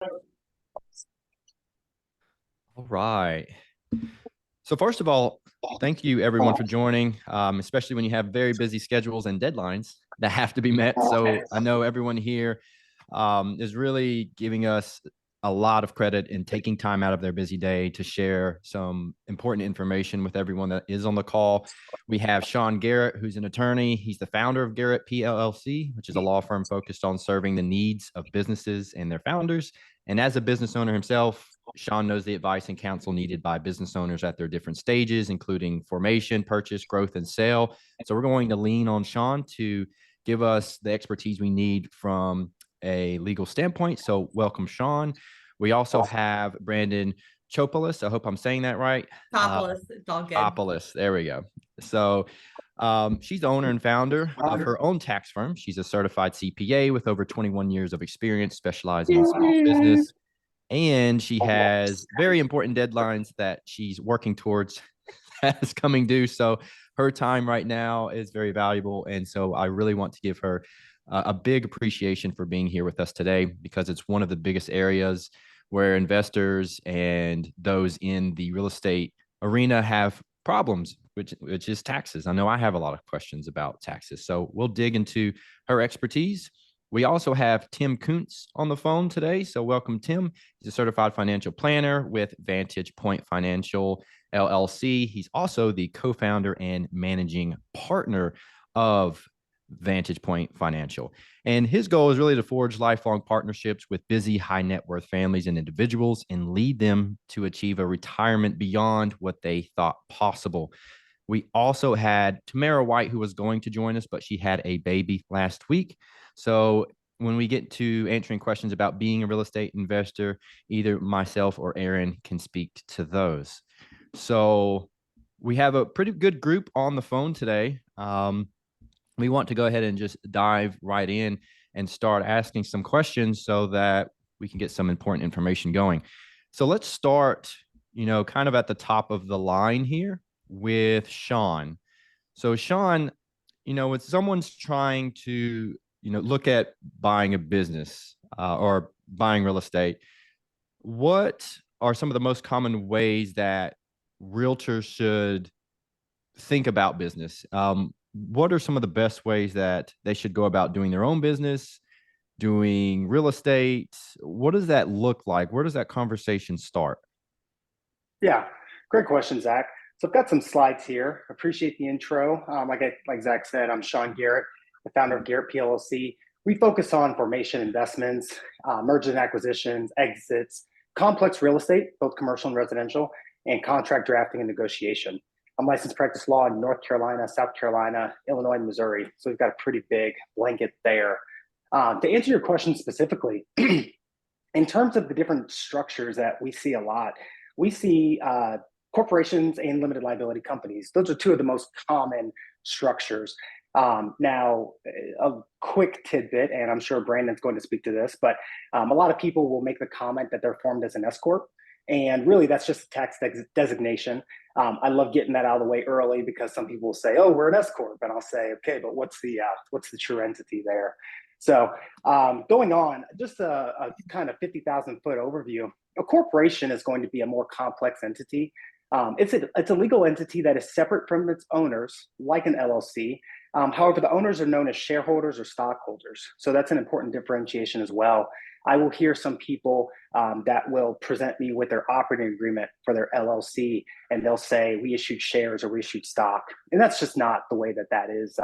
All right. So first of all, thank you everyone for joining, especially when you have very busy schedules and deadlines that have to be met. So I know everyone here is really giving us a lot of credit in taking time out of their busy day to share some important information with everyone that is on the call. We have Sean Garrett, who's an attorney. He's the founder of Garrett PLLC, which is a law firm focused on serving the needs of businesses and their founders. And as a business owner himself, Sean knows the advice and counsel needed by business owners at their different stages, including formation, purchase, growth, and sale. So we're going to lean on Sean to give us the expertise we need from a legal standpoint. So welcome, Sean. We also have Brandon Chopolis. I hope I'm saying that right. Topless. It's all good. Chopolis. There we go. So she's the owner and founder of her own tax firm. She's a certified CPA with over 21 years of experience specializing in small business. And she has very important deadlines that she's working towards that's coming due. So her time right now is very valuable. And so I really want to give her a big appreciation for being here with us today, because it's one of the biggest areas where investors and those in the real estate arena have problems, which is taxes. I know I have a lot of questions about taxes. So we'll dig into her expertise. We also have Tim Kuntz on the phone today. So welcome, Tim. He's a certified financial planner with Vantage Point Financial LLC. He's also the co-founder and managing partner of Vantage Point Financial. And his goal is really to forge lifelong partnerships with busy, high net worth families and individuals and lead them to achieve a retirement beyond what they thought possible. We also had Tamara White, who was going to join us, but she had a baby last week. So when we get to answering questions about being a real estate investor, either myself or Aaron can speak to those. So we have a pretty good group on the phone today. We want to go ahead and just dive right in and start asking some questions so that we can get some important information going. So let's start, kind of at the top of the line here with Sean. So Sean, when someone's trying to, look at buying a business or buying real estate, what are some of the most common ways that realtors should think about business? What are some of the best ways that they should go about doing their own business, doing real estate? What does that look like? Where does that conversation start? Yeah, great question, Zach. So I've got some slides here. Appreciate the intro. Like Zach said, I'm Sean Garrett, the founder of Garrett PLLC. We focus on formation investments, mergers and acquisitions, exits, complex real estate, both commercial and residential, and contract drafting and negotiation. I'm licensed practice law in North Carolina, South Carolina, Illinois, and Missouri. So we've got a pretty big blanket there. To answer your question specifically, in terms of the different structures that we see a lot, we see corporations and limited liability companies. Those are two of the most common structures. Now, a quick tidbit, and I'm sure Brandon's going to speak to this, but a lot of people will make the comment that they're formed as an S corp, and really that's just a tax designation. I love getting that out of the way early because some people will say, "Oh, we're an S corp," and I'll say, "Okay, but what's the true entity there?" So going on, just a kind of 50,000 foot overview. A corporation is going to be a more complex entity. It's a legal entity that is separate from its owners, like an LLC. However, the owners are known as shareholders or stockholders. So that's an important differentiation as well. I will hear some people that will present me with their operating agreement for their LLC, and they'll say, we issued shares or we issued stock. And that's just not the way that is,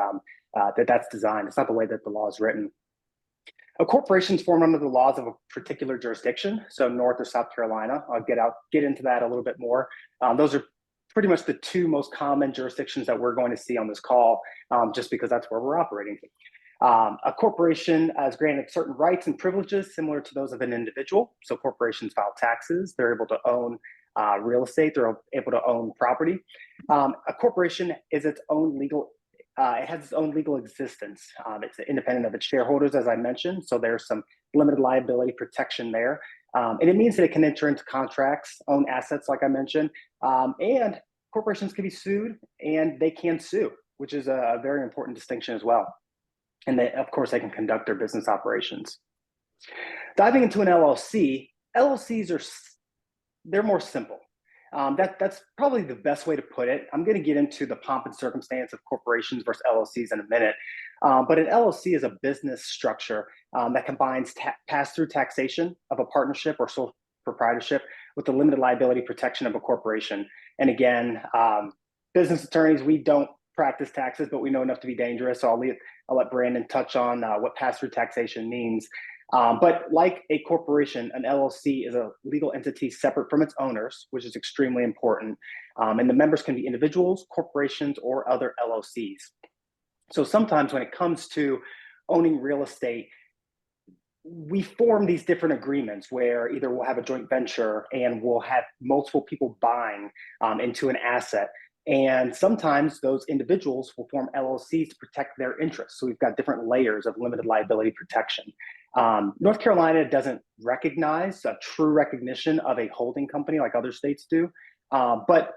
that's designed. It's not the way that the law is written. A corporation is formed under the laws of a particular jurisdiction, so North or South Carolina. I'll get into that a little bit more. Those are pretty much the two most common jurisdictions that we're going to see on this call, just because that's where we're operating. A corporation is granted certain rights and privileges similar to those of an individual. So corporations file taxes. They're able to own real estate. They're able to own property. A corporation is its own legal it has its own legal existence. It's independent of its shareholders, as I mentioned. So there's some limited liability protection there. And it means that it can enter into contracts, own assets, like I mentioned. And corporations can be sued and they can sue, which is a very important distinction as well. And they, of course, they can conduct their business operations. Diving into an LLC, they're more simple. That's probably the best way to put it. I'm going to get into the pomp and circumstance of corporations versus LLCs in a minute. But an LLC is a business structure that combines pass-through taxation of a partnership or sole proprietorship with the limited liability protection of a corporation. And again, business attorneys, we don't practice taxes, but we know enough to be dangerous. So I'll let Brandon touch on what pass-through taxation means. But like a corporation, an LLC is a legal entity separate from its owners, which is extremely important. And the members can be individuals, corporations, or other LLCs. So sometimes when it comes to owning real estate, we form these different agreements where either we'll have a joint venture and we'll have multiple people buying into an asset. And sometimes those individuals will form LLCs to protect their interests. So we've got different layers of limited liability protection. North Carolina doesn't recognize a true recognition of a holding company like other states do, but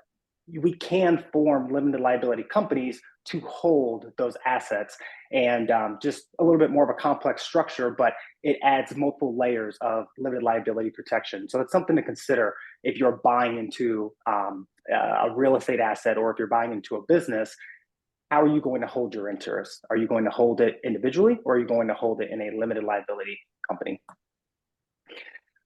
we can form limited liability companies to hold those assets, and just a little bit more of a complex structure, but it adds multiple layers of limited liability protection. So it's something to consider if you're buying into a real estate asset, or if you're buying into a business. How are you going to hold your interest? Are you going to hold it individually, or are you going to hold it in a limited liability company?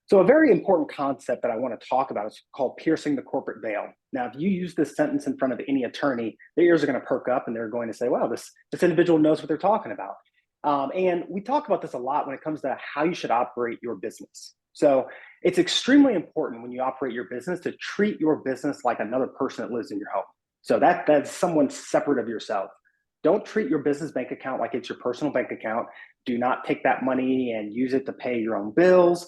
So a very important concept that I want to talk about is called piercing the corporate veil. Now, if you use this sentence in front of any attorney, their ears are going to perk up and they're going to say, wow, this individual knows what they're talking about. And we talk about this a lot when it comes to how you should operate your business. So it's extremely important when you operate your business to treat your business like another person that lives in your home. So that's someone separate of yourself. Don't treat your business bank account like it's your personal bank account. Do not take that money and use it to pay your own bills,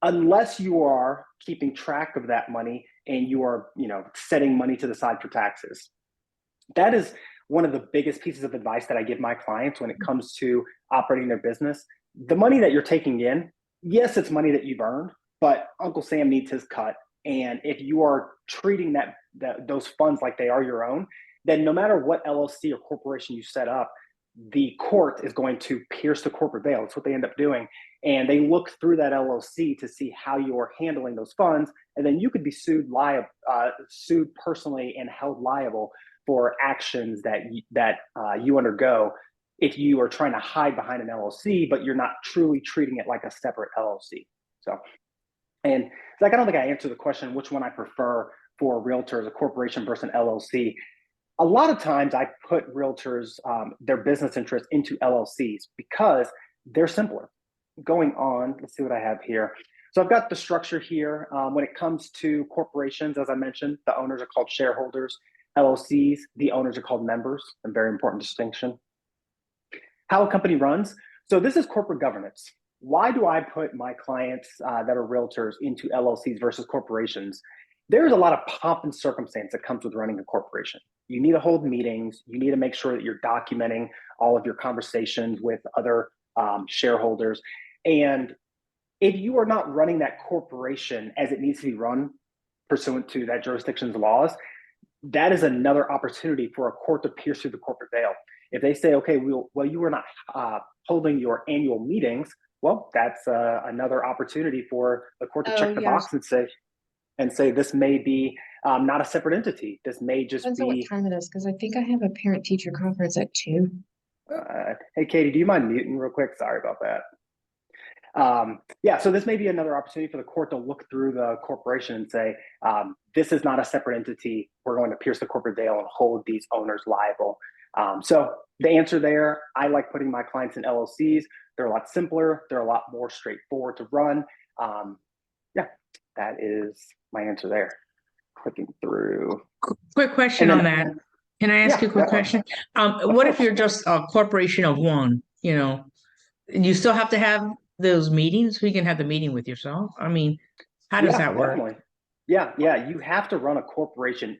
unless you are keeping track of that money and you are, setting money to the side for taxes. That is one of the biggest pieces of advice that I give my clients when it comes to operating their business. The money that you're taking in, yes, it's money that you've earned, but Uncle Sam needs his cut. And if you are treating those funds like they are your own, then no matter what LLC or corporation you set up, the court is going to pierce the corporate veil. That's what they end up doing. And they look through that LLC to see how you're handling those funds. And then you could be sued personally and held liable for actions that you undergo if you are trying to hide behind an LLC, but you're not truly treating it like a separate LLC. And like, I don't think I answered the question, which one I prefer for realtors, a corporation versus an LLC. A lot of times I put realtors, their business interests into LLCs because they're simpler. Going on, let's see what I have here. So I've got the structure here. When it comes to corporations, as I mentioned, the owners are called shareholders. LLCs, the owners are called members, a very important distinction. How a company runs. So this is corporate governance. Why do I put my clients that are realtors into LLCs versus corporations? There's a lot of pomp and circumstance that comes with running a corporation. You need to hold meetings. You need to make sure that you're documenting all of your conversations with other shareholders. And if you are not running that corporation as it needs to be run pursuant to that jurisdiction's laws, that is another opportunity for a court to pierce through the corporate veil. If they say, okay, well, you are not holding your annual meetings, well, that's another opportunity for the court to check the box and say this may be not a separate entity. This may just Depends on what time it is, because I think I have a parent-teacher conference at 2. Hey, Katie, do you mind muting real quick? Sorry about that. So this may be another opportunity for the court to look through the corporation and say, this is not a separate entity. We're going to pierce the corporate veil and hold these owners liable. So the answer there, I like putting my clients in LLCs. They're a lot simpler. They're a lot more straightforward to run. That is my answer there. Clicking through. Quick question on that. Can I ask you a quick question? What if you're just a corporation of one, you still have to have those meetings? We can have the meeting with yourself. I mean, how does that work? Definitely. Yeah. You have to run a corporation.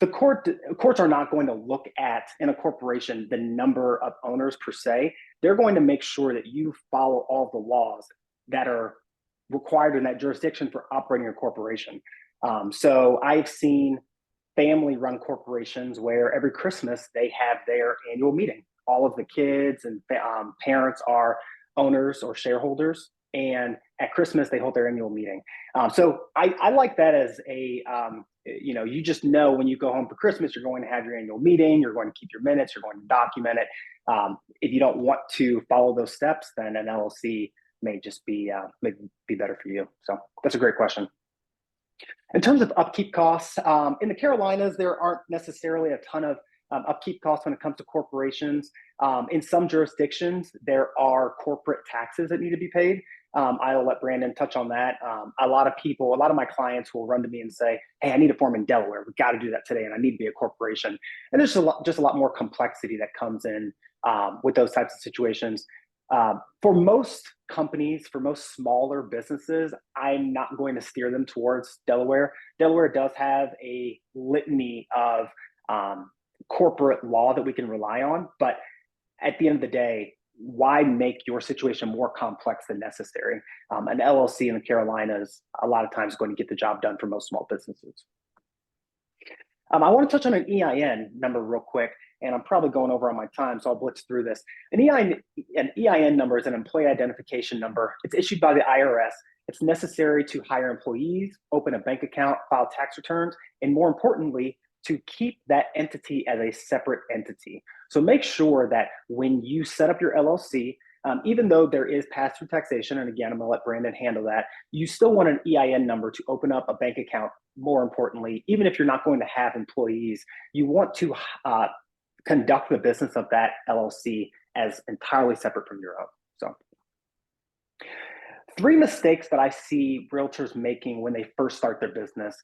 The courts are not going to look at, in a corporation, the number of owners per se. They're going to make sure that you follow all the laws that are required in that jurisdiction for operating a corporation. So I've seen family-run corporations where every Christmas they have their annual meeting. All of the kids and parents are owners or shareholders. And at Christmas, they hold their annual meeting. So I like that as a, you just know when you go home for Christmas, you're going to have your annual meeting, you're going to keep your minutes, you're going to document it. If you don't want to follow those steps, then an LLC may just be better for you. So that's a great question. In terms of upkeep costs, in the Carolinas, there aren't necessarily a ton of upkeep costs when it comes to corporations. In some jurisdictions, there are corporate taxes that need to be paid. I'll let Brandon touch on that. A lot of my clients will run to me and say, hey, I need to form in Delaware. We got to do that today, and I need to be a corporation. And there's just a lot more complexity that comes in with those types of situations. For most companies, for most smaller businesses, I'm not going to steer them towards Delaware. Delaware does have a litany of corporate law that we can rely on, but at the end of the day, why make your situation more complex than necessary? An LLC in the Carolinas, a lot of times, is going to get the job done for most small businesses. I want to touch on an EIN number real quick, and I'm probably going over on my time, so I'll blitz through this. An EIN number is an employee identification number. It's issued by the IRS. It's necessary to hire employees, open a bank account, file tax returns, and more importantly, to keep that entity as a separate entity. So make sure that when you set up your LLC, even though there is pass-through taxation, and again, I'm gonna let Brandon handle that, you still want an EIN number to open up a bank account. More importantly, even if you're not going to have employees, you want to conduct the business of that LLC as entirely separate from your own. So 3 mistakes that I see realtors making when they first start their business.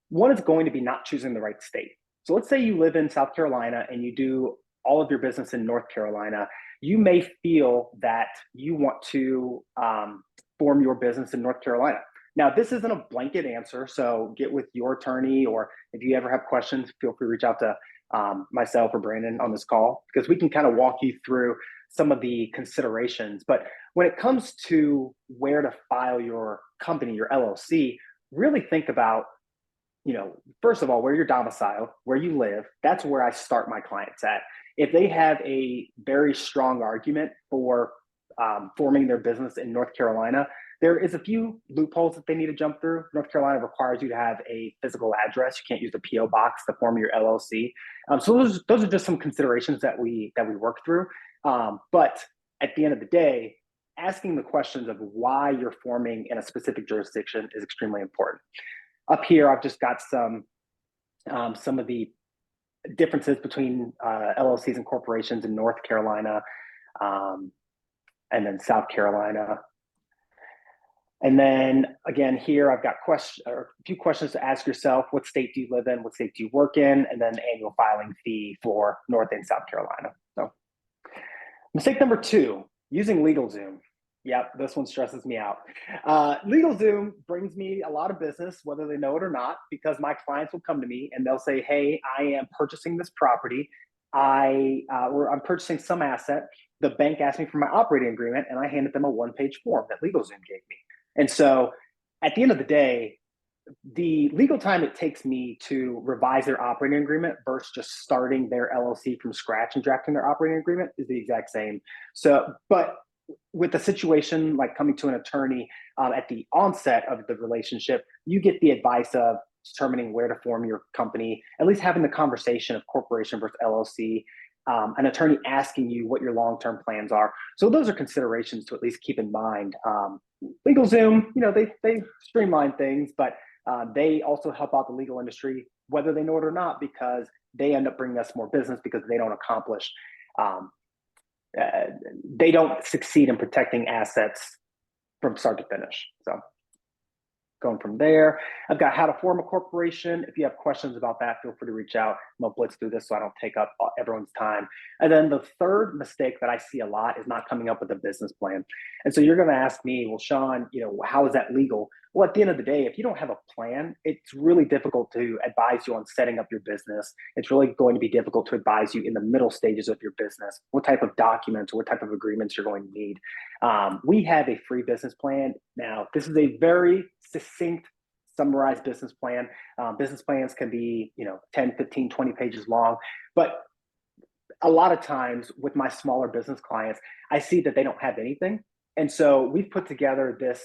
One is going to be not choosing the right state. So let's say you live in South Carolina and you do all of your business in North Carolina. You may feel that you want to form your business in North Carolina. Now, this isn't a blanket answer, so get with your attorney, or if you ever have questions, feel free to reach out to myself or Brandon on this call, because we can kind of walk you through some of the considerations. But when it comes to where to file your company, your LLC, really think about, first of all, where you're domiciled, where you live. That's where I start my clients at. If they have a very strong argument for forming their business in North Carolina, there is a few loopholes that they need to jump through. North Carolina requires you to have a physical address. You can't use the PO box to form your LLC. So those are just some considerations that we work through. But at the end of the day, asking the questions of why you're forming in a specific jurisdiction is extremely important. Up here, I've just got some of the differences between LLCs and corporations in North Carolina and then South Carolina. And then again, here I've got a few questions to ask yourself. What state do you live in? What state do you work in? And then annual filing fee for North and South Carolina. So mistake number 2, using LegalZoom. Yep, this one stresses me out. LegalZoom brings me a lot of business, whether they know it or not, because my clients will come to me and they'll say, hey, I am purchasing this property. I'm purchasing some asset. The bank asked me for my operating agreement, and I handed them a 1-page form that LegalZoom gave me. And so at the end of the day, the legal time it takes me to revise their operating agreement versus just starting their LLC from scratch and drafting their operating agreement is the exact same. So, but with a situation like coming to an attorney at the onset of the relationship, you get the advice of determining where to form your company, at least having the conversation of corporation versus LLC, an attorney asking you what your long-term plans are. So those are considerations to at least keep in mind. LegalZoom, they streamline things, but they also help out the legal industry, whether they know it or not, because they end up bringing us more business because they don't accomplish they don't succeed in protecting assets from start to finish. So going from there, I've got how to form a corporation. If you have questions about that, feel free to reach out. I'm gonna blitz through this so I don't take up everyone's time. And then the third mistake that I see a lot is not coming up with a business plan. And so you're gonna ask me, well, Sean, how is that legal? Well, at the end of the day, if you don't have a plan, it's really difficult to advise you on setting up your business. It's really going to be difficult to advise you in the middle stages of your business, what type of documents or what type of agreements you're going to need. We have a free business plan. Now, this is a very succinct, summarized business plan. Business plans can be 10, 15, 20 pages long. But a lot of times with my smaller business clients, I see that they don't have anything. And so we've put together this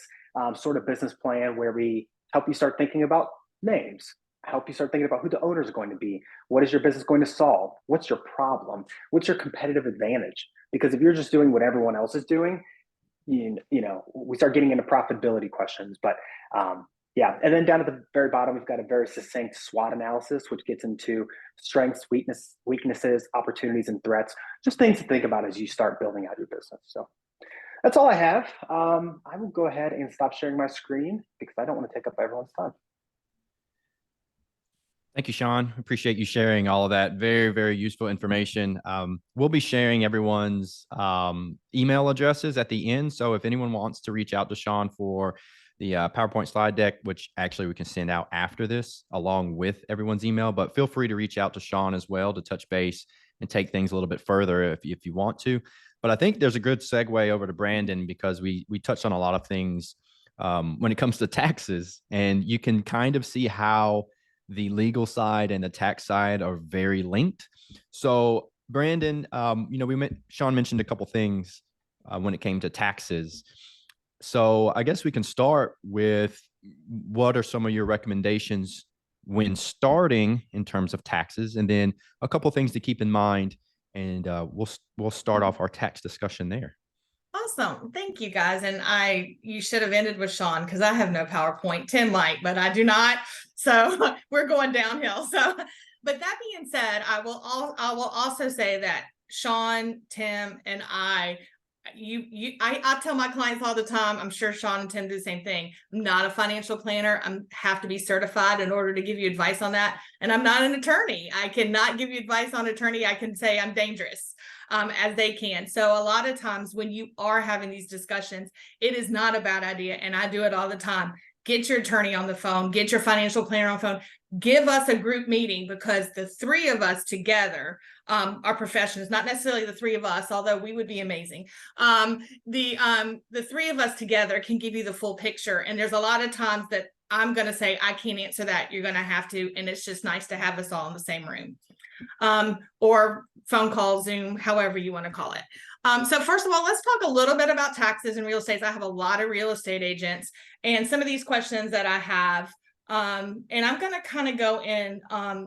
sort of business plan where we help you start thinking about names, help you start thinking about who the owners are going to be. What is your business going to solve? What's your problem? What's your competitive advantage? Because if you're just doing what everyone else is doing, you know, we start getting into profitability questions. But yeah, and then down at the very bottom, we've got a very succinct SWOT analysis, which gets into strengths, weaknesses, opportunities, and threats. Just things to think about as you start building out your business. So that's all I have. I will go ahead and stop sharing my screen because I don't want to take up everyone's time. Thank you, Sean. Appreciate you sharing all of that. Very, very useful information. We'll be sharing everyone's email addresses at the end. So if anyone wants to reach out to Sean for the PowerPoint slide deck, which actually we can send out after this along with everyone's email, but feel free to reach out to Sean as well to touch base and take things a little bit further if you want to. But I think there's a good segue over to Brandon because we touched on a lot of things when it comes to taxes, and you can kind of see how the legal side and the tax side are very linked. So Brandon, you know, Sean mentioned a couple things when it came to taxes. So I guess we can start with what are some of your recommendations when starting in terms of taxes, and then a couple things to keep in mind, and we'll start off our tax discussion there. Awesome. Thank you guys. And you should have ended with Sean because I have no PowerPoint. Tim might, but I do not. So we're going downhill. So, but that being said, I will also say that Sean, Tim, and I tell my clients all the time, I'm sure Sean and Tim do the same thing. I'm not a financial planner. I have to be certified in order to give you advice on that. And I'm not an attorney. I cannot give you advice on attorney. I can say I'm dangerous. As they can. So a lot of times when you are having these discussions, it is not a bad idea. And I do it all the time. Get your attorney on the phone, get your financial planner on the phone, give us a group meeting because the three of us together are professionals, not necessarily the three of us, although we would be amazing. The three of us together can give you the full picture. And there's a lot of times that I'm going to say, I can't answer that. You're going to have to. And it's just nice to have us all in the same room. Or phone call, Zoom, however you want to call it. So first of all, let's talk a little bit about taxes and real estate. I have a lot of real estate agents and some of these questions that I have, and I'm going to kind of go in,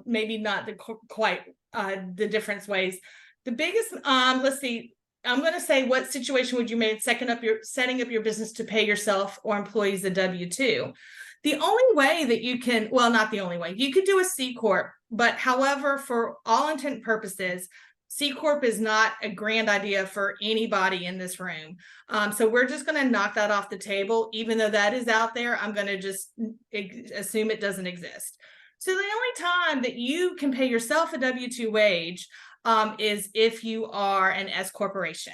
maybe not quite the different ways. The biggest, let's see, I'm going to say, what situation would you make setting up your business to pay yourself or employees a W-2? The only way that you can, well, not the only way, you could do a C Corp, but however, for all intent and purposes, C Corp is not a grand idea for anybody in this room. So we're just going to knock that off the table. Even though that is out there, I'm going to just assume it doesn't exist. So the only time that you can pay yourself a W-2 wage is if you are an S corporation.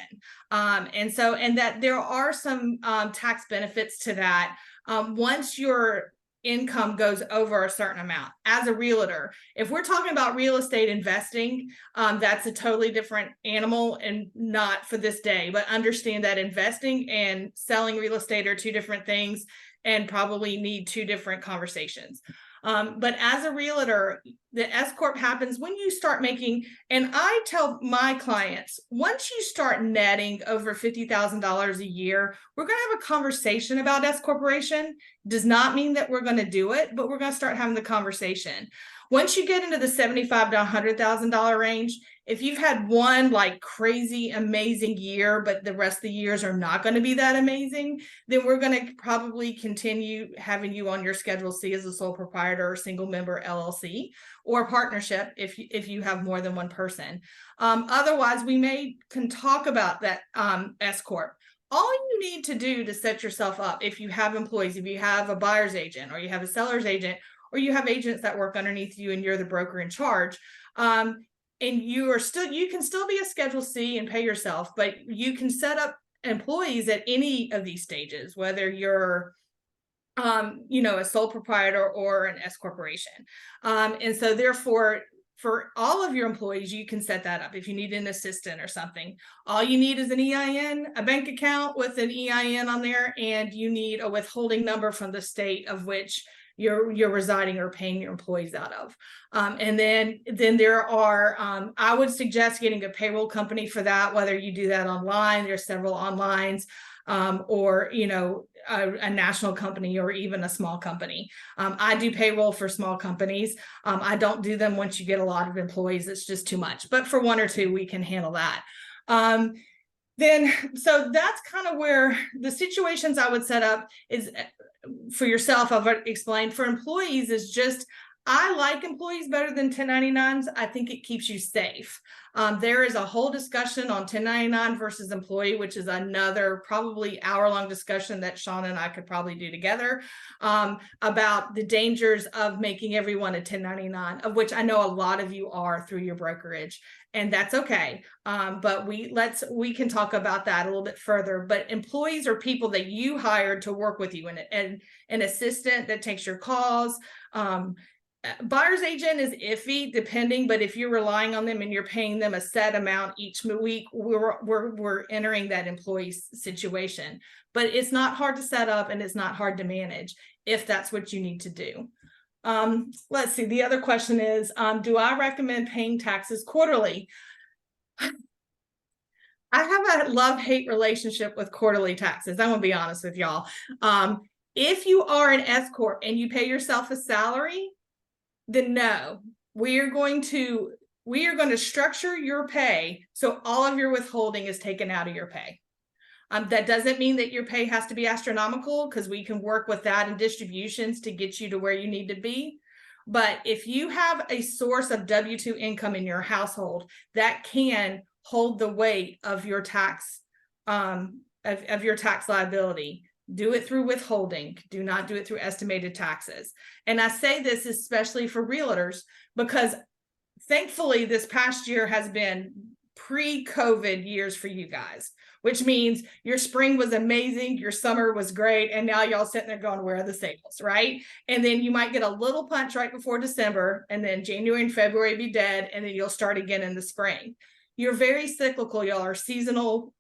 And that there are some tax benefits to that. Once your income goes over a certain amount as a realtor, if we're talking about real estate investing, that's a totally different animal and not for this day, but understand that investing and selling real estate are two different things and probably need two different conversations. But as a realtor, the S Corp happens when you start making, and I tell my clients, once you start netting over $50,000 a year, we're going to have a conversation about S Corporation. Does not mean that we're going to do it, but we're going to start having the conversation. Once you get into the $75,000 to $100,000 range, if you've had one like crazy, amazing year, but the rest of the years are not going to be that amazing, then we're going to probably continue having you on your Schedule C as a sole proprietor or single member LLC or partnership if you have more than one person. Otherwise, we can talk about that S Corp. All you need to do to set yourself up, if you have employees, if you have a buyer's agent or you have a seller's agent, or you have agents that work underneath you and you're the broker in charge, and you can still be a Schedule C and pay yourself, but you can set up employees at any of these stages, whether you're a sole proprietor or an S corporation. And so therefore, for all of your employees, you can set that up. If you need an assistant or something, all you need is an EIN, a bank account with an EIN on there, and you need a withholding number from the state of which you're residing or paying your employees out of. And then there are, I would suggest getting a payroll company for that, whether you do that online. There's several onlines. or, a national company or even a small company. I do payroll for small companies. I don't do them once you get a lot of employees. It's just too much. But for 1 or 2, we can handle that. So that's kind of where the situations I would set up is for yourself. I've explained. For employees is just, I like employees better than 1099s. I think it keeps you safe. There is a whole discussion on 1099 versus employee, which is another probably hour-long discussion that Sean and I could probably do together, about the dangers of making everyone a 1099, of which I know a lot of you are through your brokerage, and that's okay. But we can talk about that a little bit further. But employees are people that you hired to work with you, and an assistant that takes your calls. Buyer's agent is iffy depending, but if you're relying on them and you're paying them a set amount each week, we're entering that employee situation. But it's not hard to set up and it's not hard to manage if that's what you need to do. Let's see. The other question is, do I recommend paying taxes quarterly? I have a love-hate relationship with quarterly taxes. I'm gonna be honest with y'all. If you are an S Corp and you pay yourself a salary, then no, we are going to structure your pay so all of your withholding is taken out of your pay. That doesn't mean that your pay has to be astronomical, because we can work with that and distributions to get you to where you need to be. But if you have a source of W-2 income in your household, that can hold the weight of your tax, of your tax liability. Do it through withholding. Do not do it through estimated taxes. And I say this especially for realtors, because thankfully this past year has been pre-COVID years for you guys, which means your spring was amazing, your summer was great, and now y'all sitting there going, where are the sales, right? And then you might get a little punch right before December, and then January and February be dead, and then you'll start again in the spring. You're very cyclical. Y'all are seasonal.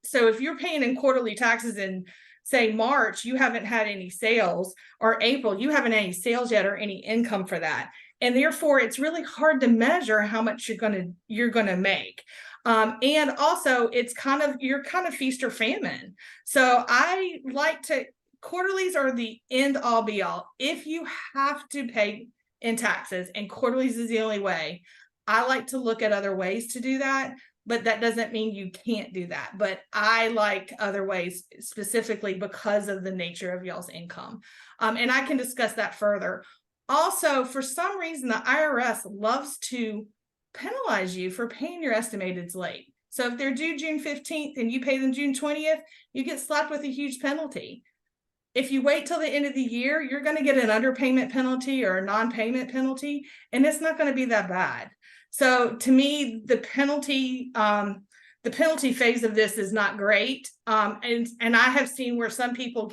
So if you're paying in quarterly taxes in, say, March, you haven't had any sales, or April, you haven't had any sales yet or any income for that. And therefore, it's really hard to measure how much you're gonna make. And also, you're kind of feast or famine. So I like to, quarterlies are the end all be all. If you have to pay in taxes and quarterlies is the only way, I like to look at other ways to do that, but that doesn't mean you can't do that. But I like other ways specifically because of the nature of y'all's income. And I can discuss that further. Also, for some reason, the IRS loves to penalize you for paying your estimateds late. So if they're due June 15th and you pay them June 20th, you get slapped with a huge penalty. If you wait till the end of the year, you're going to get an underpayment penalty or a non-payment penalty, and it's not going to be that bad. So to me, the penalty phase of this is not great. And I have seen where some people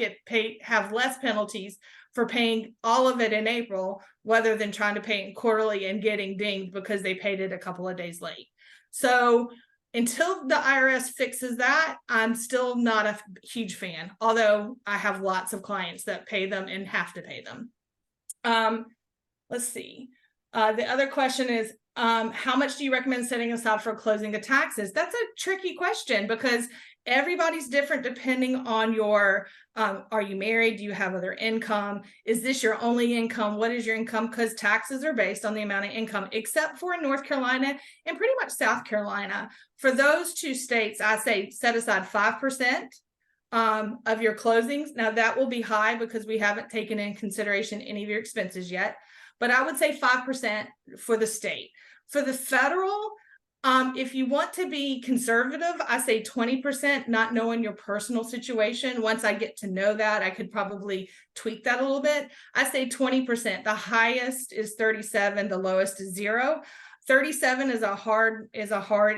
have less penalties for paying all of it in April, rather than trying to pay it quarterly and getting dinged because they paid it a couple of days late. So until the IRS fixes that, I'm still not a huge fan, although I have lots of clients that pay them and have to pay them. Let's see. The other question is, how much do you recommend setting aside for closing the taxes? That's a tricky question, because everybody's different depending on your, are you married? Do you have other income? Is this your only income? What is your income? Because taxes are based on the amount of income, except for in North Carolina and pretty much South Carolina. For those 2 states, I say set aside 5% of your closings. Now that will be high because we haven't taken in consideration any of your expenses yet, but I would say 5% for the state. For the federal, if you want to be conservative, I say 20%, not knowing your personal situation. Once I get to know that, I could probably tweak that a little bit. I say 20%. The highest is 37, the lowest is 0. 37 is a hard,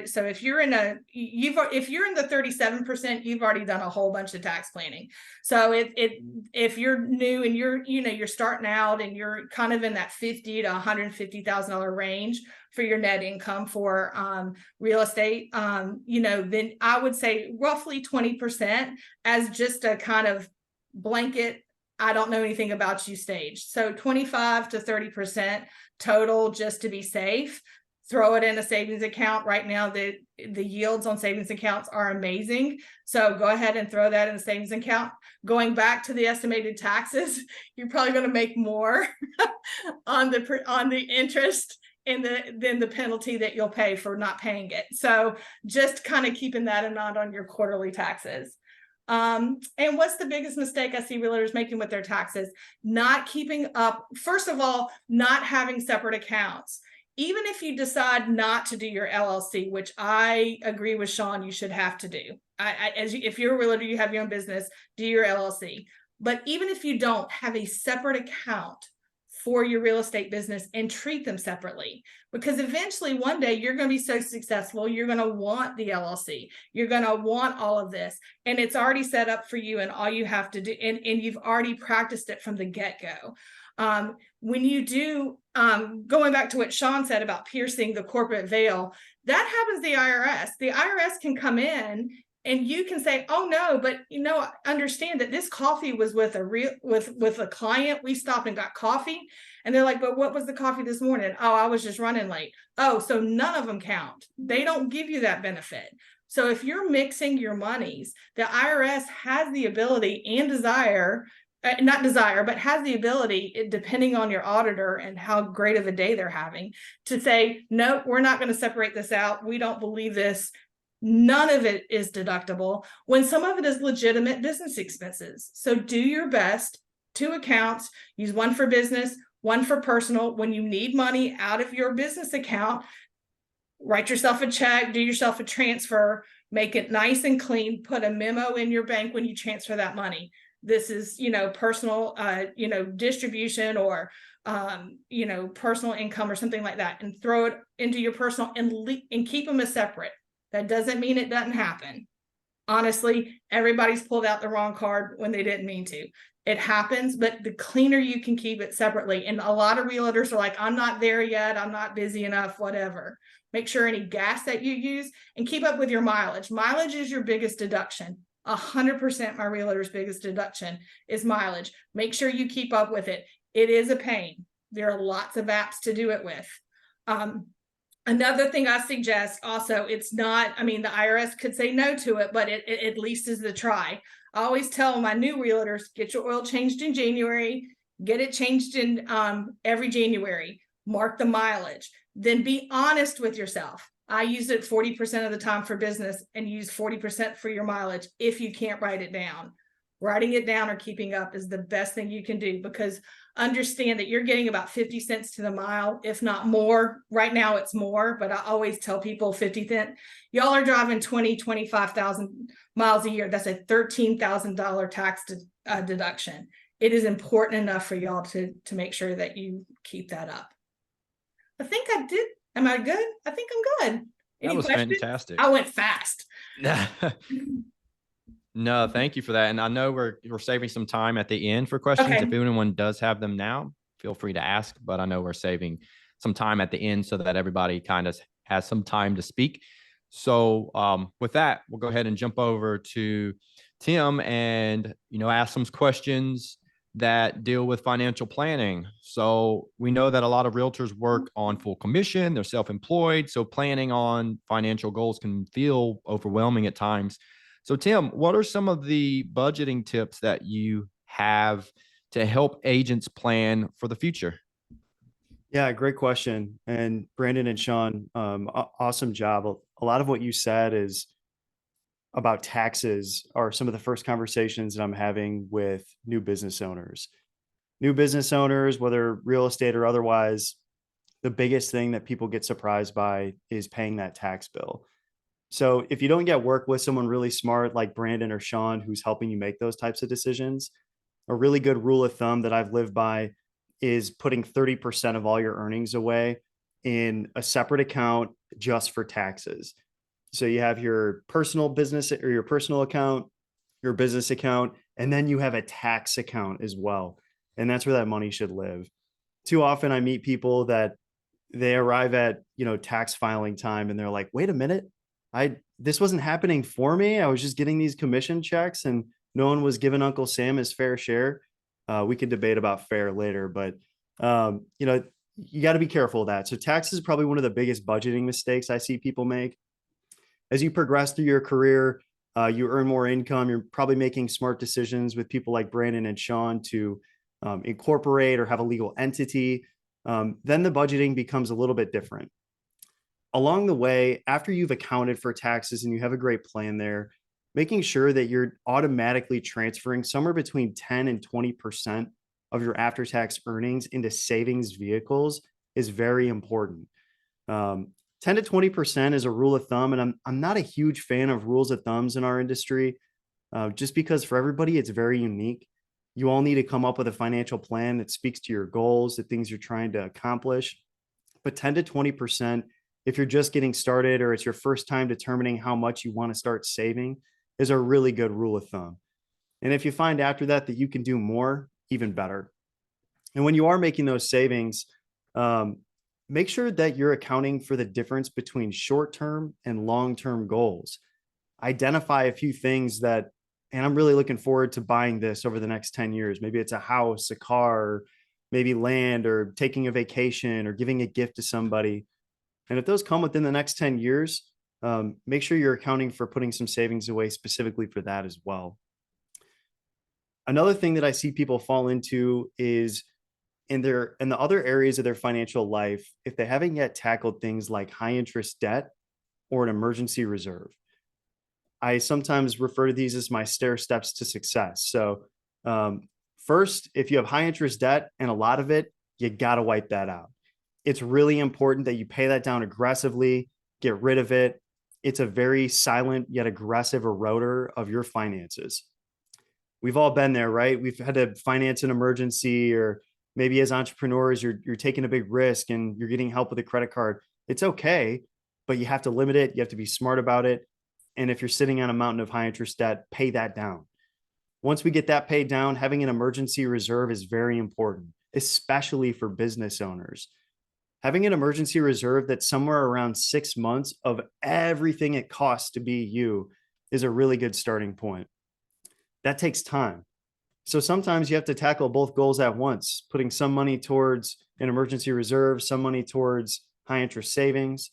so if you're in the 37%, you've already done a whole bunch of tax planning. So if you're new and you're starting out and you're kind of in that $50,000 to $150,000 range for your net income for real estate, then I would say roughly 20% as just a kind of blanket, I don't know anything about you stage. So 25 to 30% total, just to be safe. throw it in a savings account. Right now, the yields on savings accounts are amazing. So go ahead and throw that in the savings account. Going back to the estimated taxes, you're probably going to make more on the interest than the penalty that you'll pay for not paying it. So just kind of keeping that in mind on your quarterly taxes. And what's the biggest mistake I see realtors making with their taxes? Not keeping up. First of all, not having separate accounts. Even if you decide not to do your LLC, which I agree with Sean, you should have to do. If you're a realtor, you have your own business, do your LLC. But even if you don't, have a separate account for your real estate business and treat them separately, because eventually one day you're going to be so successful, you're going to want the LLC, you're going to want all of this, and it's already set up for you, and all you have to do, and you've already practiced it from the get-go. When you do, going back to what Sean said about piercing the corporate veil, that happens to the IRS. The IRS can come in and you can say, oh no, but understand that this coffee was with a client. We stopped and got coffee. And they're like, but what was the coffee this morning? Oh, I was just running late. Oh, so none of them count. They don't give you that benefit. So if you're mixing your monies, the IRS has the ability and has the ability, depending on your auditor and how great of a day they're having, to say, no, we're not going to separate this out. We don't believe this. None of it is deductible, when some of it is legitimate business expenses. So do your best. 2 accounts, use one for business, one for personal. When you need money out of your business account, write yourself a check, do yourself a transfer, make it nice and clean, put a memo in your bank when you transfer that money. This is, personal, distribution, or, personal income or something like that, and throw it into your personal and keep them as separate. That doesn't mean it doesn't happen. Honestly, everybody's pulled out the wrong card when they didn't mean to. It happens, but the cleaner you can keep it separately. And a lot of realtors are like, I'm not there yet. I'm not busy enough, whatever. Make sure any gas that you use, and keep up with your mileage. Mileage is your biggest deduction. 100% my realtor's biggest deduction is mileage. Make sure you keep up with it. It is a pain. There are lots of apps to do it with. Another thing I suggest also, it's not, the IRS could say no to it, but it at least is the try. I always tell my new realtors, get your oil changed in January, get it changed in every January, mark the mileage, then be honest with yourself. I use it 40% of the time for business, and use 40% for your mileage if you can't write it down. Writing it down or keeping up is the best thing you can do, because understand that you're getting about 50 cents to the mile, if not more. Right now it's more, but I always tell people 50 cents. Y'all are driving 25,000 miles a year. That's a $13,000 tax deduction. It is important enough for y'all to make sure that you keep that up. I think I did. Am I good? I think I'm good. Any That was questions? fantastic. I went fast. No, thank you for that. And I know we're saving some time at the end for questions. Okay. If anyone does have them now, feel free to ask, but I know we're saving some time at the end so that everybody kind of has some time to speak. So with that, we'll go ahead and jump over to Tim and, ask some questions that deal with financial planning. So we know that a lot of realtors work on full commission, they're self-employed. So planning on financial goals can feel overwhelming at times. So Tim, what are some of the budgeting tips that you have to help agents plan for the future? Yeah, great question. And Brandon and Sean, awesome job. A lot of what you said is about taxes are some of the first conversations that I'm having with new business owners. New business owners, whether real estate or otherwise, the biggest thing that people get surprised by is paying that tax bill. So if you don't get work with someone really smart like Brandon or Sean, who's helping you make those types of decisions, a really good rule of thumb that I've lived by is putting 30% of all your earnings away in a separate account just for taxes. So you have your personal business or your personal account, your business account, and then you have a tax account as well. And that's where that money should live. Too often I meet people that they arrive at, tax filing time and they're like, wait a minute, this wasn't happening for me. I was just getting these commission checks and no one was giving Uncle Sam his fair share. We could debate about fair later, but you got to be careful of that. So taxes is probably one of the biggest budgeting mistakes I see people make. As you progress through your career, you earn more income. You're probably making smart decisions with people like Brandon and Sean to incorporate or have a legal entity. Then the budgeting becomes a little bit different. Along the way, after you've accounted for taxes and you have a great plan there, making sure that you're automatically transferring somewhere between 10 and 20% of your after-tax earnings into savings vehicles is very important. 10 to 20% is a rule of thumb, and I'm not a huge fan of rules of thumbs in our industry, just because for everybody it's very unique. You all need to come up with a financial plan that speaks to your goals, the things you're trying to accomplish. But 10 to 20%, if you're just getting started or it's your first time determining how much you want to start saving, is a really good rule of thumb. And if you find after that that you can do more, even better. And when you are making those savings, make sure that you're accounting for the difference between short-term and long-term goals. Identify a few things that, and I'm really looking forward to buying this over the next 10 years. Maybe it's a house, a car, maybe land, or taking a vacation or giving a gift to somebody. And if those come within the next 10 years, make sure you're accounting for putting some savings away specifically for that as well. Another thing that I see people fall into is in the other areas of their financial life, if they haven't yet tackled things like high interest debt or an emergency reserve. I sometimes refer to these as my stair steps to success. So first, if you have high interest debt and a lot of it, you got to wipe that out. It's really important that you pay that down aggressively, get rid of it. It's a very silent yet aggressive eroder of your finances. We've all been there, right? We've had to finance an emergency, or maybe as entrepreneurs, you're taking a big risk and you're getting help with a credit card. It's okay, but you have to limit it. You have to be smart about it. And if you're sitting on a mountain of high interest debt, pay that down. Once we get that paid down, having an emergency reserve is very important, especially for business owners. Having an emergency reserve that's somewhere around 6 months of everything it costs to be you is a really good starting point. That takes time. So sometimes you have to tackle both goals at once, putting some money towards an emergency reserve, some money towards high interest savings.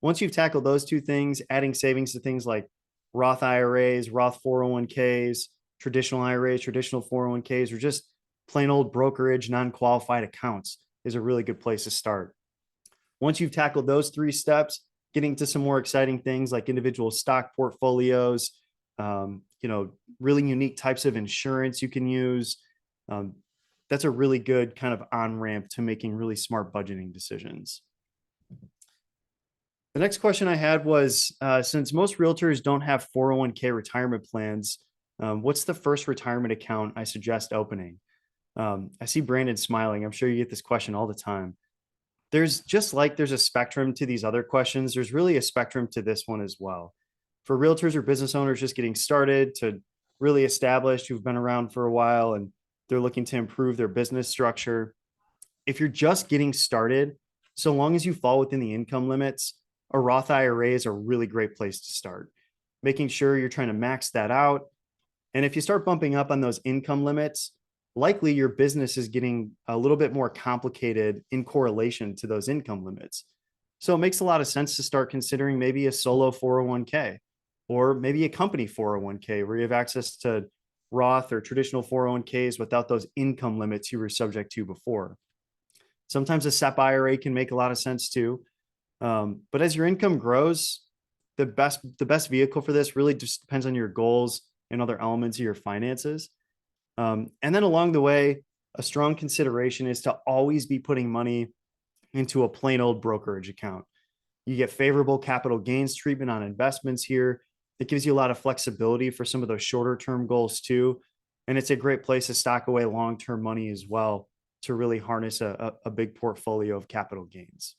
Once you've tackled those two things, adding savings to things like Roth IRAs, Roth 401ks, traditional IRAs, traditional 401ks, or just plain old brokerage, non-qualified accounts is a really good place to start. Once you've tackled those 3 steps, getting to some more exciting things like individual stock portfolios, really unique types of insurance you can use. That's a really good kind of on-ramp to making really smart budgeting decisions. The next question I had was, since most realtors don't have 401k retirement plans, what's the first retirement account I suggest opening? I see Brandon smiling. I'm sure you get this question all the time. There's a spectrum to these other questions. There's really a spectrum to this one as well. For realtors or business owners just getting started to really established, who've been around for a while and they're looking to improve their business structure. If you're just getting started, so long as you fall within the income limits, a Roth IRA is a really great place to start. Making sure you're trying to max that out. And if you start bumping up on those income limits, likely your business is getting a little bit more complicated in correlation to those income limits. So it makes a lot of sense to start considering maybe a solo 401k or maybe a company 401k where you have access to Roth or traditional 401ks without those income limits you were subject to before. Sometimes a SEP IRA can make a lot of sense too. But as your income grows, the best vehicle for this really just depends on your goals and other elements of your finances. And then along the way, a strong consideration is to always be putting money into a plain old brokerage account. You get favorable capital gains treatment on investments here. It gives you a lot of flexibility for some of those shorter term goals too. And it's a great place to stock away long-term money as well to really harness a big portfolio of capital gains.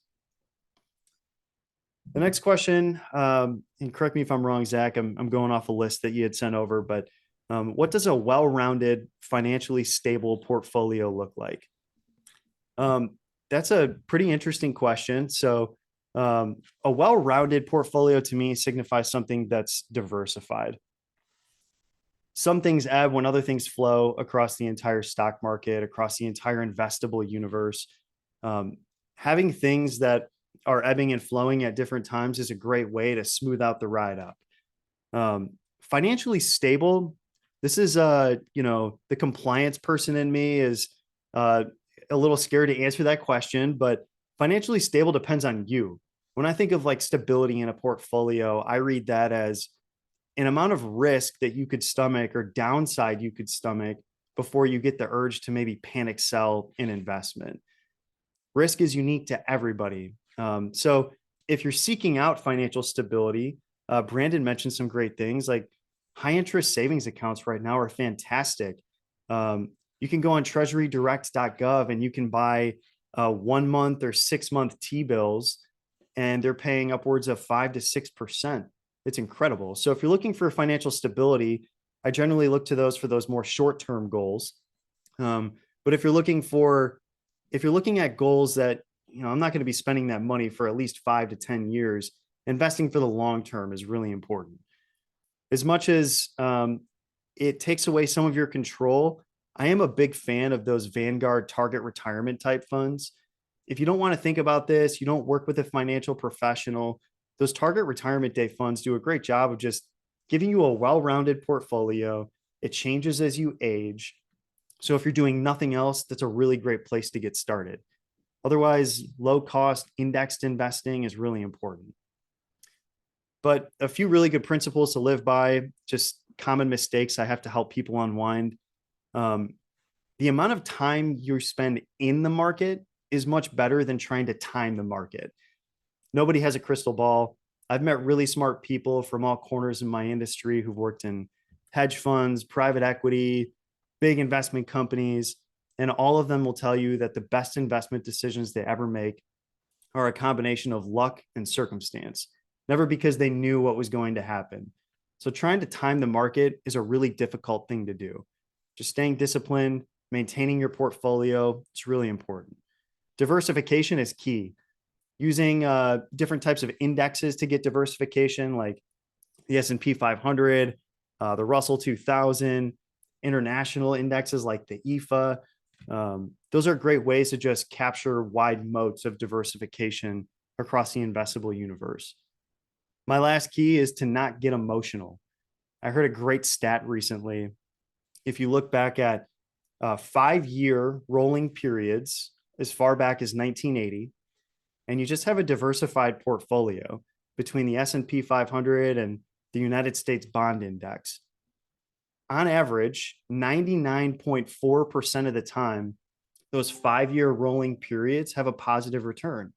The next question, and correct me if I'm wrong, Zach, I'm going off a list that you had sent over, but what does a well-rounded, financially stable portfolio look like? That's a pretty interesting question. So a well-rounded portfolio to me signifies something that's diversified. Some things ebb when other things flow across the entire stock market, across the entire investable universe. having things that are ebbing and flowing at different times is a great way to smooth out the ride up. Financially stable. This is, the compliance person in me is a little scared to answer that question, but financially stable depends on you. When I think of like stability in a portfolio, I read that as an amount of risk that you could stomach or downside you could stomach before you get the urge to maybe panic sell an investment. Risk is unique to everybody. So if you're seeking out financial stability, Brandon mentioned some great things like high interest savings accounts right now are fantastic. You can go on treasurydirect.gov and you can buy 1 month or 6 month T-bills, and they're paying upwards of 5 to 6%. It's incredible. So if you're looking for financial stability, I generally look to those for those more short-term goals. But if you're looking at goals that, I'm not going to be spending that money for at least 5 to 10 years, investing for the long term is really important. As much as it takes away some of your control, I am a big fan of those Vanguard target retirement type funds. If you don't want to think about this, you don't work with a financial professional, those target retirement day funds do a great job of just giving you a well-rounded portfolio. It changes as you age. So if you're doing nothing else, that's a really great place to get started. Otherwise, low cost indexed investing is really important. But a few really good principles to live by, just common mistakes I have to help people unwind. The amount of time you spend in the market is much better than trying to time the market. Nobody has a crystal ball. I've met really smart people from all corners in my industry who've worked in hedge funds, private equity, big investment companies, and all of them will tell you that the best investment decisions they ever make are a combination of luck and circumstance, never because they knew what was going to happen. So trying to time the market is a really difficult thing to do. Just staying disciplined, maintaining your portfolio, it's really important. Diversification is key. Using different types of indexes to get diversification, like the S&P 500, the Russell 2000, international indexes like the EFA. Those are great ways to just capture wide moats of diversification across the investable universe. My last key is to not get emotional. I heard a great stat recently. If you look back at 5-year rolling periods as far back as 1980, and you just have a diversified portfolio between the S&P 500 and the United States Bond Index, on average, 99.4% of the time, those 5-year rolling periods have a positive return.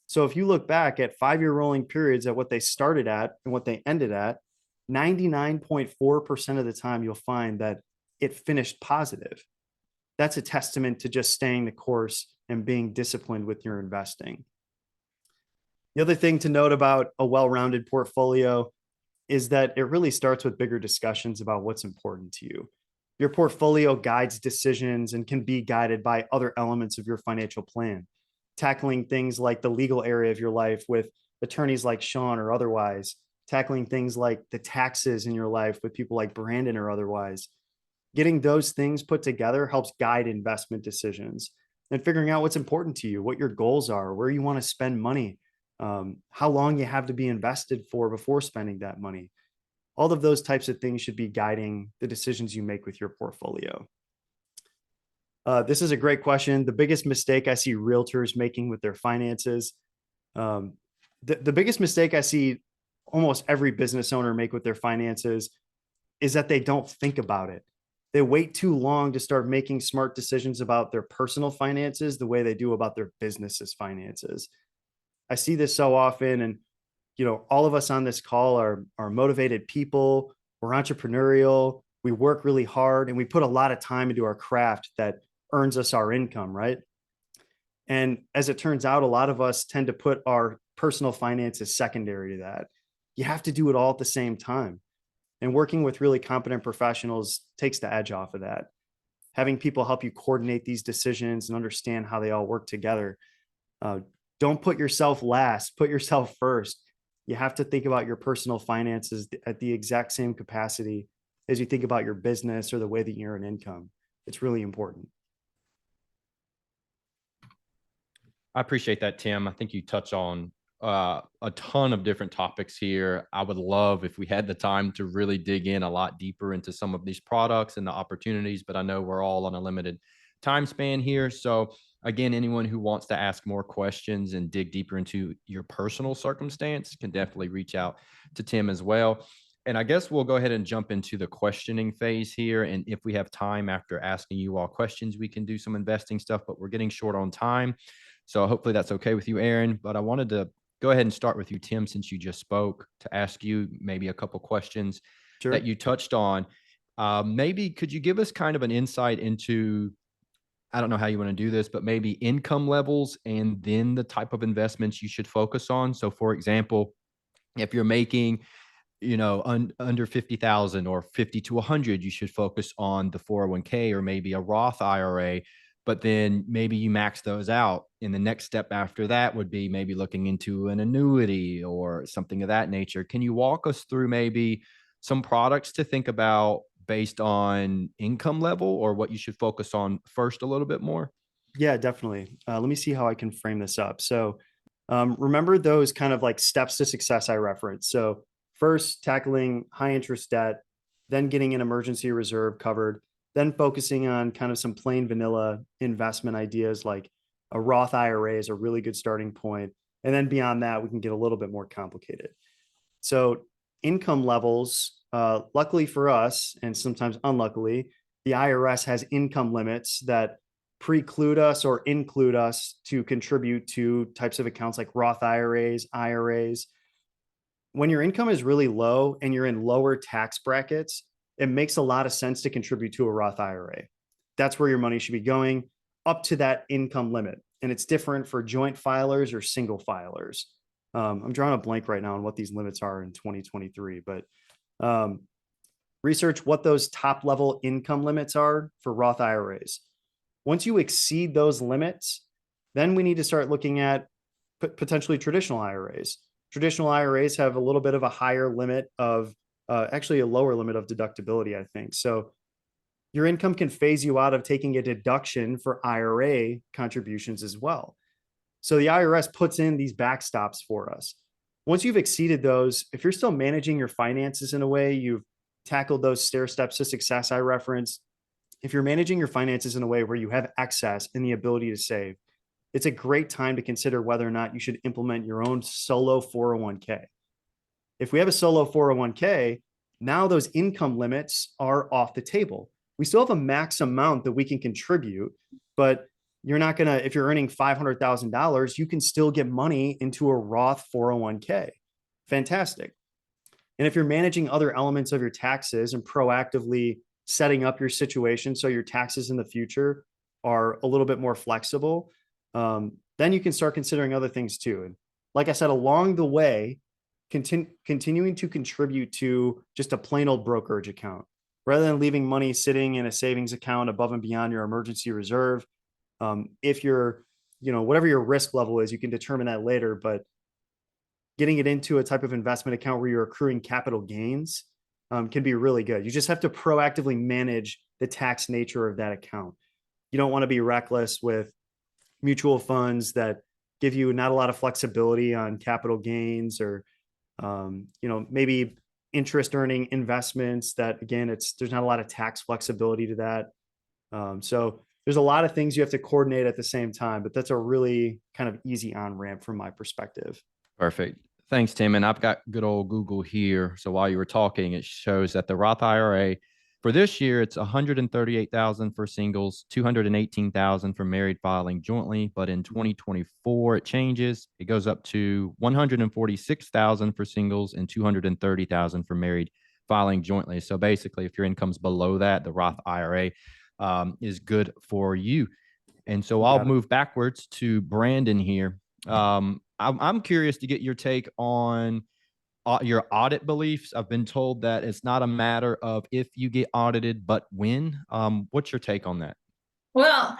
So if you look back at 5-year rolling periods at what they started at and what they ended at, 99.4% of the time, you'll find that it finished positive. That's a testament to just staying the course and being disciplined with your investing. The other thing to note about a well-rounded portfolio is that it really starts with bigger discussions about what's important to you. Your portfolio guides decisions and can be guided by other elements of your financial plan, tackling things like the legal area of your life with attorneys like Sean or otherwise, tackling things like the taxes in your life with people like Brandon or otherwise. Getting those things put together helps guide investment decisions and figuring out what's important to you, what your goals are, where you want to spend money, how long you have to be invested for before spending that money. All of those types of things should be guiding the decisions you make with your portfolio. This is a great question. The biggest mistake I see realtors making with their finances, the biggest mistake I see almost every business owner make with their finances is that they don't think about it. They wait too long to start making smart decisions about their personal finances the way they do about their business's finances. I see this so often, and all of us on this call are motivated people. We're entrepreneurial. We work really hard, and we put a lot of time into our craft that earns us our income, right? And as it turns out, a lot of us tend to put our personal finances secondary to that. You have to do it all at the same time. And working with really competent professionals takes the edge off of that. Having people help you coordinate these decisions and understand how they all work together. Don't put yourself last, put yourself first. You have to think about your personal finances at the exact same capacity as you think about your business or the way that you earn income. It's really important. I appreciate that, Tim. I think you touch on a ton of different topics here. I would love if we had the time to really dig in a lot deeper into some of these products and the opportunities, but I know we're all on a limited time span here. So again, anyone who wants to ask more questions and dig deeper into your personal circumstance can definitely reach out to Tim as well. And I guess we'll go ahead and jump into the questioning phase here. And if we have time after asking you all questions, we can do some investing stuff, but we're getting short on time. So hopefully that's okay with you, Aaron. But I wanted to go ahead and start with you, Tim, since you just spoke, to ask you maybe a couple questions Sure. that you touched on. Maybe could you give us kind of an insight into, I don't know how you want to do this, but maybe income levels and then the type of investments you should focus on. So for example, if you're making, under 50,000 or 50 to 100, you should focus on the 401k or maybe a Roth IRA, but then maybe you max those out. And the next step after that would be maybe looking into an annuity or something of that nature. Can you walk us through maybe some products to think about based on income level or what you should focus on first a little bit more? Yeah, definitely. Let me see how I can frame this up. So remember those kind of like steps to success I referenced. So first, tackling high interest debt, then getting an emergency reserve covered, then focusing on kind of some plain vanilla investment ideas like a Roth IRA is a really good starting point. And then beyond that, we can get a little bit more complicated. So income levels, luckily for us, and sometimes unluckily, the IRS has income limits that preclude us or include us to contribute to types of accounts like Roth IRAs. When your income is really low and you're in lower tax brackets, it makes a lot of sense to contribute to a Roth IRA. That's where your money should be going, up to that income limit. And it's different for joint filers or single filers. I'm drawing a blank right now on what these limits are in 2023, but research what those top level income limits are for Roth IRAs. Once you exceed those limits, then we need to start looking at potentially traditional IRAs. Traditional IRAs have a little bit of a higher limit of, actually a lower limit of deductibility, I think. So your income can phase you out of taking a deduction for IRA contributions as well. So the IRS puts in these backstops for us. Once you've exceeded those, if you're still managing your finances in a way, you've tackled those stair steps to success I referenced. If you're managing your finances in a way where you have excess and the ability to save, it's a great time to consider whether or not you should implement your own solo 401k. If we have a solo 401k, now those income limits are off the table. We still have a max amount that we can contribute, but you're not going to, if you're earning $500,000, you can still get money into a Roth 401k. Fantastic. And if you're managing other elements of your taxes and proactively setting up your situation so your taxes in the future are a little bit more flexible, then you can start considering other things too. And like I said, along the way, continuing to contribute to just a plain old brokerage account, rather than leaving money sitting in a savings account above and beyond your emergency reserve. If you're, whatever your risk level is, you can determine that later, but getting it into a type of investment account where you're accruing capital gains can be really good. You just have to proactively manage the tax nature of that account. You don't want to be reckless with mutual funds that give you not a lot of flexibility on capital gains or, maybe interest earning investments that, again, there's not a lot of tax flexibility to that. So there's a lot of things you have to coordinate at the same time, but that's a really kind of easy on ramp from my perspective. Perfect. Thanks, Tim. And I've got good old Google here. So while you were talking, it shows that the Roth IRA for this year, it's 138,000 for singles, 218,000 for married filing jointly. But in 2024, it changes. It goes up to 146,000 for singles and 230,000 for married filing jointly. So basically, if your income's below that, the Roth IRA is good for you. And so I'll move backwards to Brandon here. I'm curious to get your take on your audit beliefs. I've been told that it's not a matter of if you get audited, but when. What's your take on that? Well,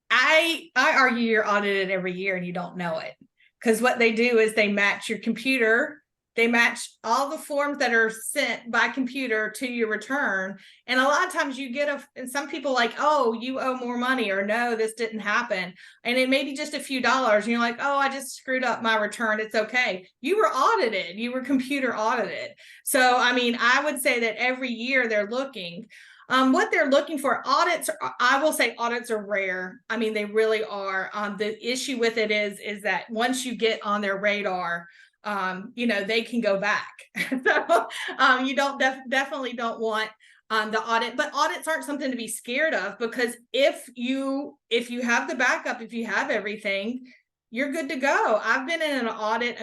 I argue you're audited every year and you don't know it, because what they do is they match your computer They match all the forms that are sent by computer to your return. And a lot of times you get and some people like, oh, you owe more money, or no, this didn't happen. And it may be just a few dollars. And you're like, oh, I just screwed up my return. It's okay. You were audited. You were computer audited. So, I mean, I would say that every year they're looking. What they're looking for, audits, I will say audits are rare. I mean, they really are. The issue with it is that once you get on their radar, they can go back. So you definitely don't want the audit, but audits aren't something to be scared of, because if you have the backup, if you have everything, you're good to go. I've been in an audit,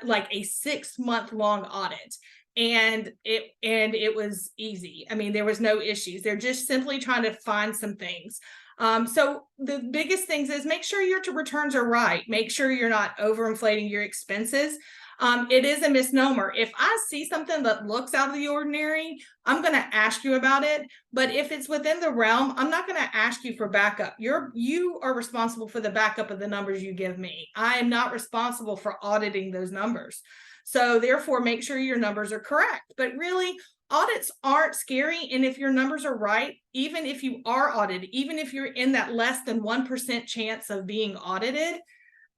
like a 6-month long audit. And it was easy. I mean, there was no issues. They're just simply trying to find some things. So the biggest things is make sure your returns are right. Make sure you're not overinflating your expenses. It is a misnomer. If I see something that looks out of the ordinary, I'm going to ask you about it. But if it's within the realm, I'm not going to ask you for backup. You are responsible for the backup of the numbers you give me. I am not responsible for auditing those numbers. So therefore, make sure your numbers are correct. But really, audits aren't scary. And if your numbers are right, even if you are audited, even if you're in that less than 1% chance of being audited,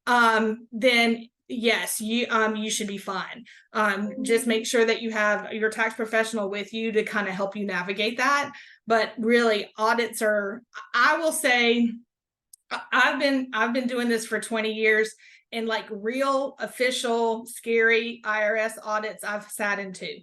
then yes, you should be fine. Just make sure that you have your tax professional with you to kind of help you navigate that. But really, audits are, I will say, I've been doing this for 20 years. And like real official scary IRS audits I've sat into.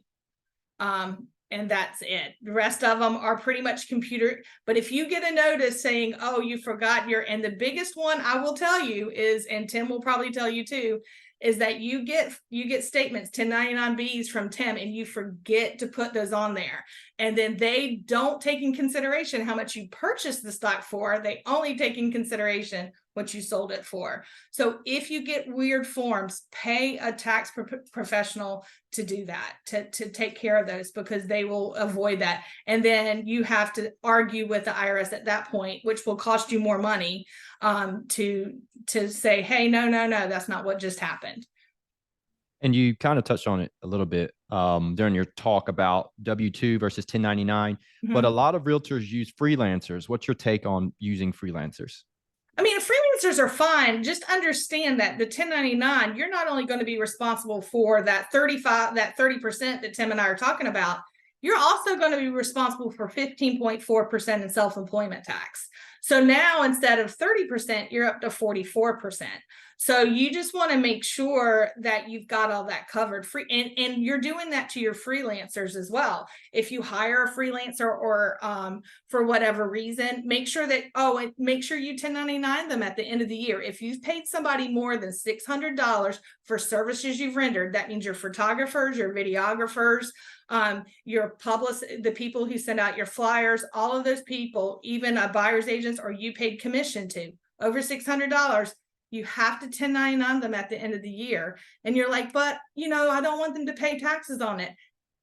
And that's it. The rest of them are pretty much computer. But if you get a notice saying, oh, you forgot and the biggest one I will tell you is, and Tim will probably tell you too, is that you get statements, 1099-Bs from Tim, and you forget to put those on there. And then they don't take in consideration how much you purchased the stock for. They only take in consideration what you sold it for. So if you get weird forms, pay a tax professional to do that, to take care of those, because they will avoid that. And then you have to argue with the IRS at that point, which will cost you more money, to say, hey, no, that's not what just happened. And you kind of touched on it a little bit during your talk about W-2 versus 1099, but a lot of realtors use freelancers. What's your take on using freelancers? I mean, freelancers are fine. Just understand that the 1099, you're not only going to be responsible for that 30% that Tim and I are talking about, you're also going to be responsible for 15.4% in self-employment tax. So now instead of 30%, you're up to 44%. So you just want to make sure that you've got all that covered free, and you're doing that to your freelancers as well. If you hire a freelancer or for whatever reason, make sure you 1099 them at the end of the year. If you've paid somebody more than $600 for services you've rendered, that means your photographers, your videographers, your publicists, the people who send out your flyers, all of those people, even buyer's agents, or you paid commission to over $600, you have to 1099 them at the end of the year. And you're like, but I don't want them to pay taxes on it.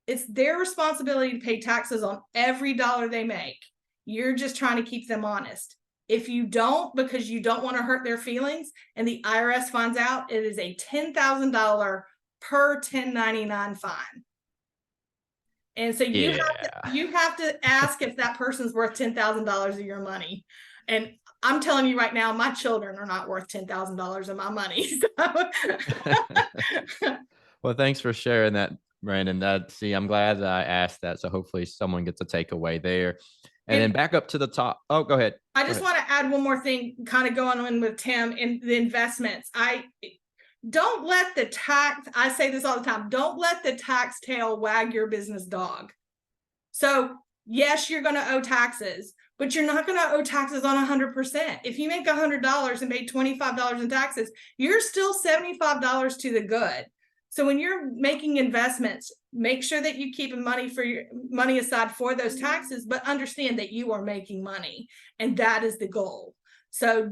It's their responsibility to pay taxes on every dollar they make. You're just trying to keep them honest. If you don't, because you don't want to hurt their feelings, and the IRS finds out, it is a $10,000 per 1099 fine. And so you have to ask if that person's worth $10,000 of your money. And I'm telling you right now, my children are not worth $10,000 of my money. So. Well, thanks for sharing that, Brandon. I'm glad that I asked that. So hopefully someone gets a takeaway there. And then back up to the top. Oh, go ahead. I just want to add one more thing, kind of going on with Tim in the investments. Don't let the tax, I say this all the time, don't let the tax tail wag your business dog. So yes, you're going to owe taxes, but you're not going to owe taxes on 100%. If you make $100 and pay $25 in taxes, you're still $75 to the good. So when you're making investments, make sure that you keep your money aside for those taxes, but understand that you are making money, and that is the goal. So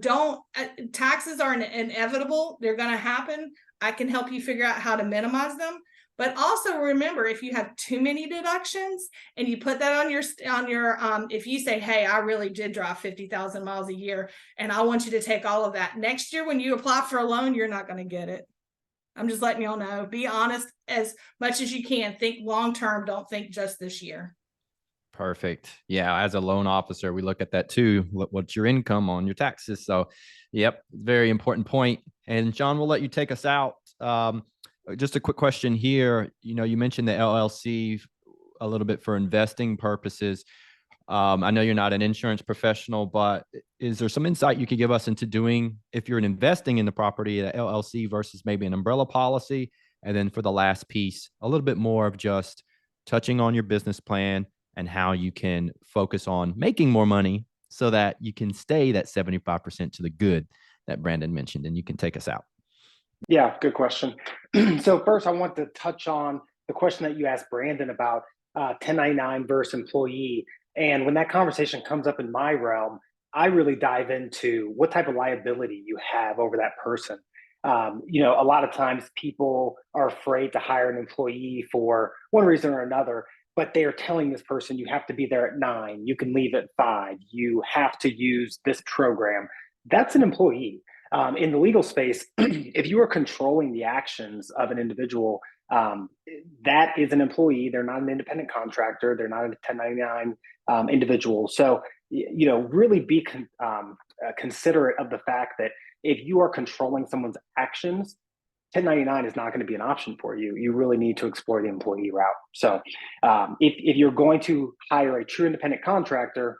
taxes are inevitable. They're going to happen. I can help you figure out how to minimize them. But also remember, if you have too many deductions and you put that on your if you say, hey, I really did drive 50,000 miles a year and I want you to take all of that, next year when you apply for a loan, you're not going to get it. I'm just letting y'all know, be honest as much as you can. Think long-term. Don't think just this year. Perfect. Yeah. As a loan officer, we look at that too. What's your income on your taxes? So, yep, very important point. And John, we'll let you take us out. Just a quick question here. You mentioned the LLC a little bit for investing purposes. I know you're not an insurance professional, but is there some insight you could give us into doing if you're investing in the property, an LLC versus maybe an umbrella policy? And then for the last piece, a little bit more of just touching on your business plan and how you can focus on making more money so that you can stay that 75% to the good that Brandon mentioned, and you can take us out. Yeah, good question. So first, I want to touch on the question that you asked Brandon about 1099 versus employee. And when that conversation comes up in my realm, I really dive into what type of liability you have over that person. A lot of times people are afraid to hire an employee for one reason or another, but they are telling this person, you have to be there at 9, you can leave at 5, you have to use this program. That's an employee. In the legal space, if you are controlling the actions of an individual, that is an employee. They're not an independent contractor. They're not a 1099 individual. So, really be considerate of the fact that if you are controlling someone's actions, 1099 is not going to be an option for you. You really need to explore the employee route. So if you're going to hire a true independent contractor,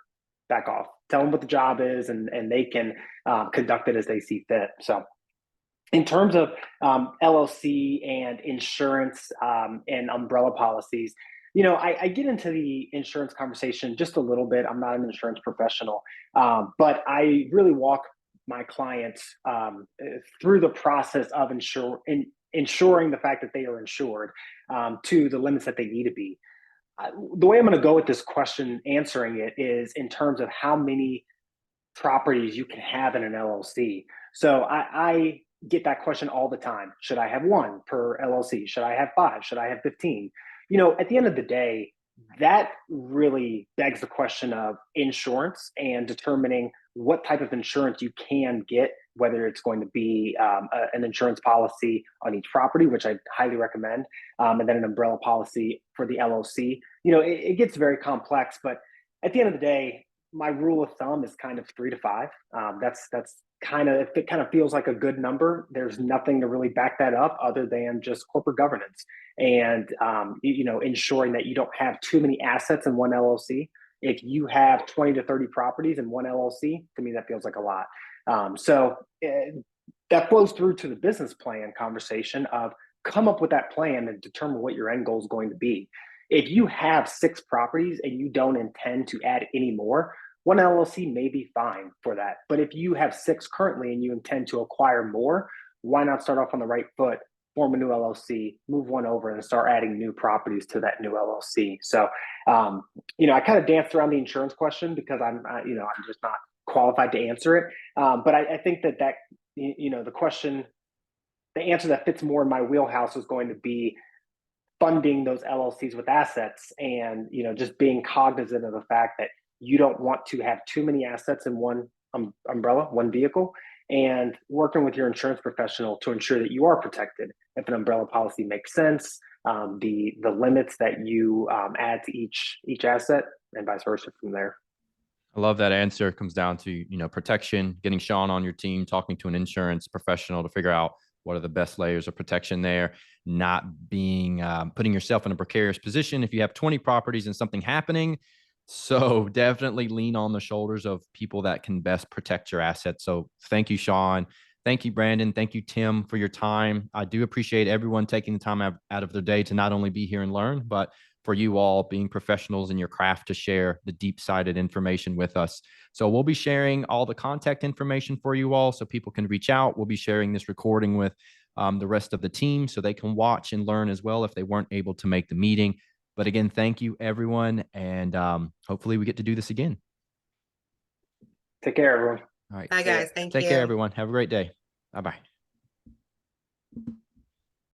back off. Tell them what the job is, and they can conduct it as they see fit. So in terms of LLC and insurance and umbrella policies, I get into the insurance conversation just a little bit. I'm not an insurance professional, but I really walk my clients through the process of ensuring the fact that they are insured to the limits that they need to be. The way I'm going to go with this question, answering it, is in terms of how many properties you can have in an LLC. So I get that question all the time. Should I have 1 per LLC? Should I have 5? Should I have 15? At the end of the day, that really begs the question of insurance and determining what type of insurance you can get, whether it's going to be an insurance policy on each property, which I highly recommend, and then an umbrella policy for the LLC. It gets very complex, but at the end of the day, my rule of thumb is kind of 3 to 5. That's kind of, if it kind of feels like a good number, there's nothing to really back that up other than just corporate governance and ensuring that you don't have too many assets in one LLC. If you have 20 to 30 properties in one LLC, to me that feels like a lot. So that flows through to the business plan conversation of come up with that plan and determine what your end goal is going to be. If you have 6 properties and you don't intend to add any more, one LLC may be fine for that. But if you have 6 currently and you intend to acquire more, why not start off on the right foot, form a new LLC, move one over, and start adding new properties to that new LLC. So, I kind of danced around the insurance question because I'm just not qualified to answer it. But I think that the question, the answer that fits more in my wheelhouse is going to be funding those LLCs with assets and, just being cognizant of the fact that you don't want to have too many assets in one umbrella, one vehicle, and working with your insurance professional to ensure that you are protected if an umbrella policy makes sense, the limits that you add to each asset, and vice versa from there. I love that answer. It comes down to, protection, getting Sean on your team, talking to an insurance professional to figure out what are the best layers of protection there, not being putting yourself in a precarious position if you have 20 properties and something happening. So definitely lean on the shoulders of people that can best protect your assets. So thank you, Sean. Thank you, Brandon. Thank you, Tim, for your time. I do appreciate everyone taking the time out of their day to not only be here and learn, but for you all being professionals in your craft to share the deep-sided information with us. So we'll be sharing all the contact information for you all so people can reach out. We'll be sharing this recording with the rest of the team so they can watch and learn as well if they weren't able to make the meeting. But again, thank you, everyone. And hopefully we get to do this again. Take care, everyone. All right. Bye, guys. Thank you. Take care, everyone. Have a great day. Bye-bye.